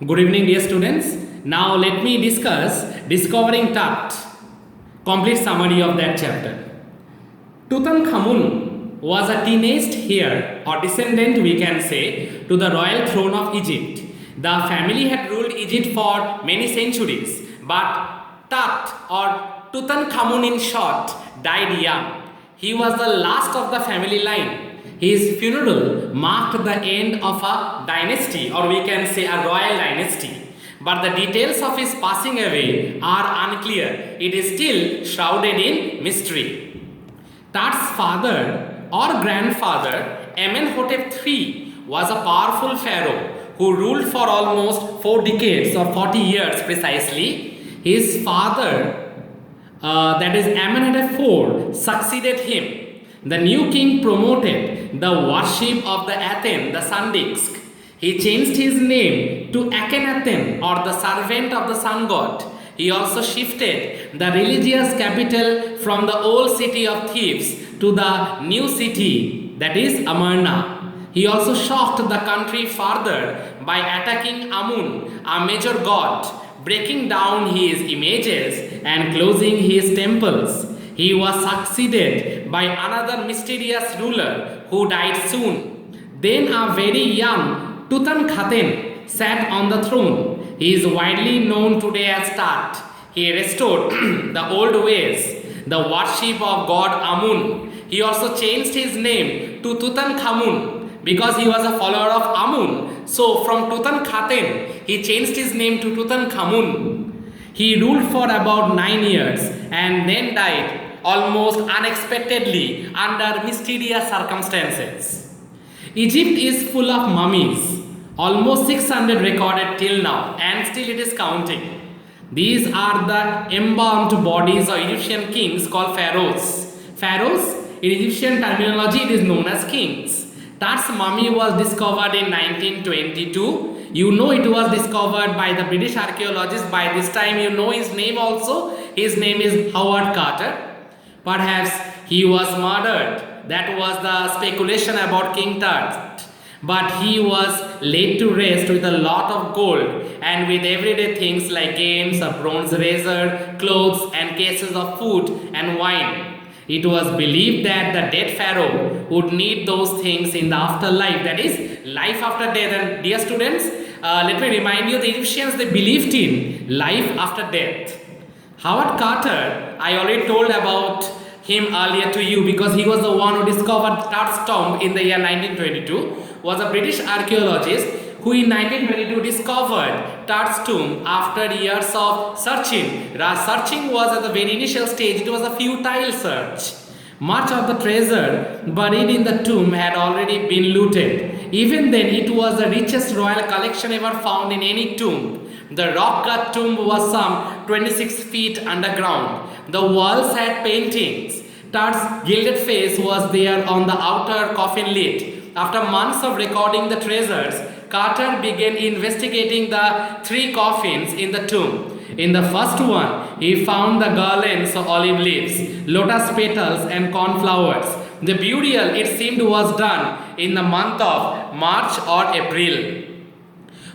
Good evening, dear students. Now let me discuss Discovering Tut. Complete summary of that chapter. Tutankhamun was a teenage heir or descendant, we can say, to the royal throne of Egypt. The family had ruled Egypt for many centuries, but Tut or Tutankhamun in short died young. He was the last of the family line. His funeral marked the end of a dynasty, or we can say a royal dynasty. But the details of his passing away are unclear. It is still shrouded in mystery. Tut's father or grandfather, Amenhotep III, was a powerful pharaoh who ruled for almost 4 decades or 40 years precisely. His father, that is Amenhotep IV, succeeded him. The new king promoted the worship of the Aten, the sun disk. He changed his name to Akhenaten, or the servant of the sun god. He also shifted the religious capital from the old city of Thebes to the new city, that is Amarna. He also shocked the country further by attacking Amun, a major god, breaking down his images and closing his temples. He was succeeded by another mysterious ruler who died soon. Then a very young Tutankhaten sat on the throne. He is widely known today as Tut. He restored the old ways, the worship of god Amun. He also changed his name to Tutankhamun because he was a follower of Amun. So from Tutankhaten, he changed his name to Tutankhamun. He ruled for about 9 years and then died almost unexpectedly under mysterious circumstances. Egypt is full of mummies, almost 600 recorded till now, and still it is counting. These are the embalmed bodies of Egyptian kings called pharaohs. Pharaohs, in Egyptian terminology, it is known as kings. Tut's mummy was discovered in 1922. You know it was discovered by the British archaeologists. By this time you know his name also. His name is Howard Carter. Perhaps he was murdered. That was the speculation about King Tut. But he was laid to rest with a lot of gold and with everyday things like games, a bronze razor, clothes and cases of food and wine. It was believed that the dead pharaoh would need those things in the afterlife, that is, life after death. And dear students, let me remind you, the Egyptians, they believed in life after death. Howard Carter, I already told about him earlier to you because he was the one who discovered Tut's tomb in the year 1922, was a British archaeologist who in 1922 discovered Tut's tomb after years of searching. Searching was at the very initial stage, it was a futile search. Much of the treasure buried in the tomb had already been looted. Even then, it was the richest royal collection ever found in any tomb. The rock-cut tomb was some 26 feet underground. The walls had paintings. Tut's gilded face was there on the outer coffin lid. After months of recording the treasures, Carter began investigating the 3 coffins in the tomb. In the first one, he found the garlands of olive leaves, lotus petals and cornflowers. The burial, it seemed, was done in the month of March or April.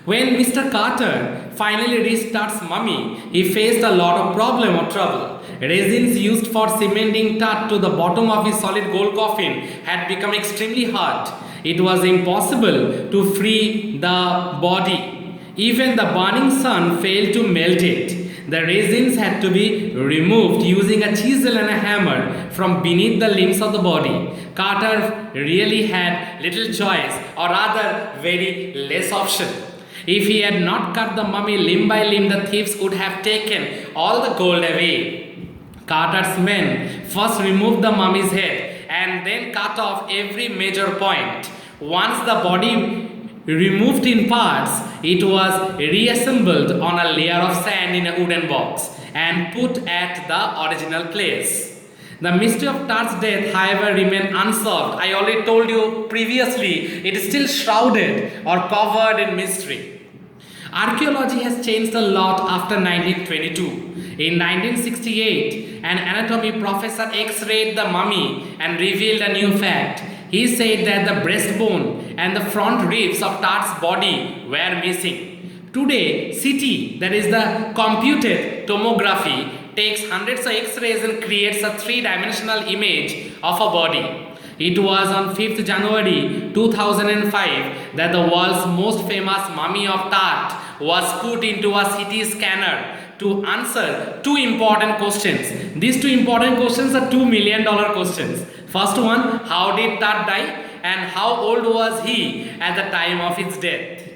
When Mr. Carter finally reached Tut's mummy, he faced a lot of problem or trouble. Resins used for cementing Tut to the bottom of his solid gold coffin had become extremely hard. It was impossible to free the body. Even the burning sun failed to melt it. The resins had to be removed using a chisel and a hammer from beneath the limbs of the body. Carter really had little choice, or rather very less option. If he had not cut the mummy limb by limb, the thieves would have taken all the gold away. Carter's men first removed the mummy's head and then cut off every major point. Once the body removed in parts, it was reassembled on a layer of sand in a wooden box and put at the original place. The mystery of Tut's death, however, remained unsolved. I already told you previously, it is still shrouded or covered in mystery. Archaeology has changed a lot after 1922. In 1968, an anatomy professor x-rayed the mummy and revealed a new fact. He said that the breastbone and the front ribs of Tut's body were missing. Today, CT, that is the computed tomography, takes hundreds of X-rays and creates a three-dimensional image of a body. It was on 5th January 2005 that the world's most famous mummy of Tut was put into a CT scanner to answer two important questions. These two important questions are $2 million questions. First one, how did Tut die? And how old was he at the time of his death?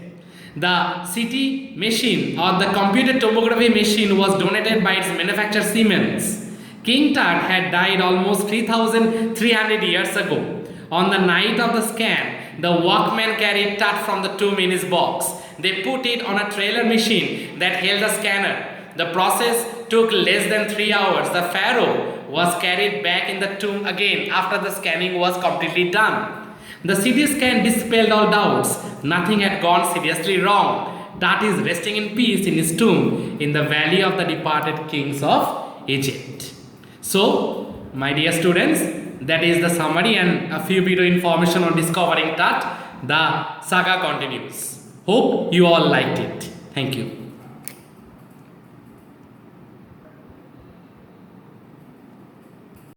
The CT machine or the computed tomography machine was donated by its manufacturer Siemens. King Tut had died almost 3,300 years ago. On the night of the scan, the workmen carried Tut from the tomb in his box. They put it on a trailer machine that held the scanner. The process took less than 3 hours. The pharaoh was carried back in the tomb again after the scanning was completely done. The CT scan dispelled all doubts. Nothing had gone seriously wrong. Tut is resting in peace in his tomb in the valley of the departed kings of Egypt. So, my dear students, that is the summary and a few bit of information on discovering Tut. The saga continues. Hope you all liked it. Thank you.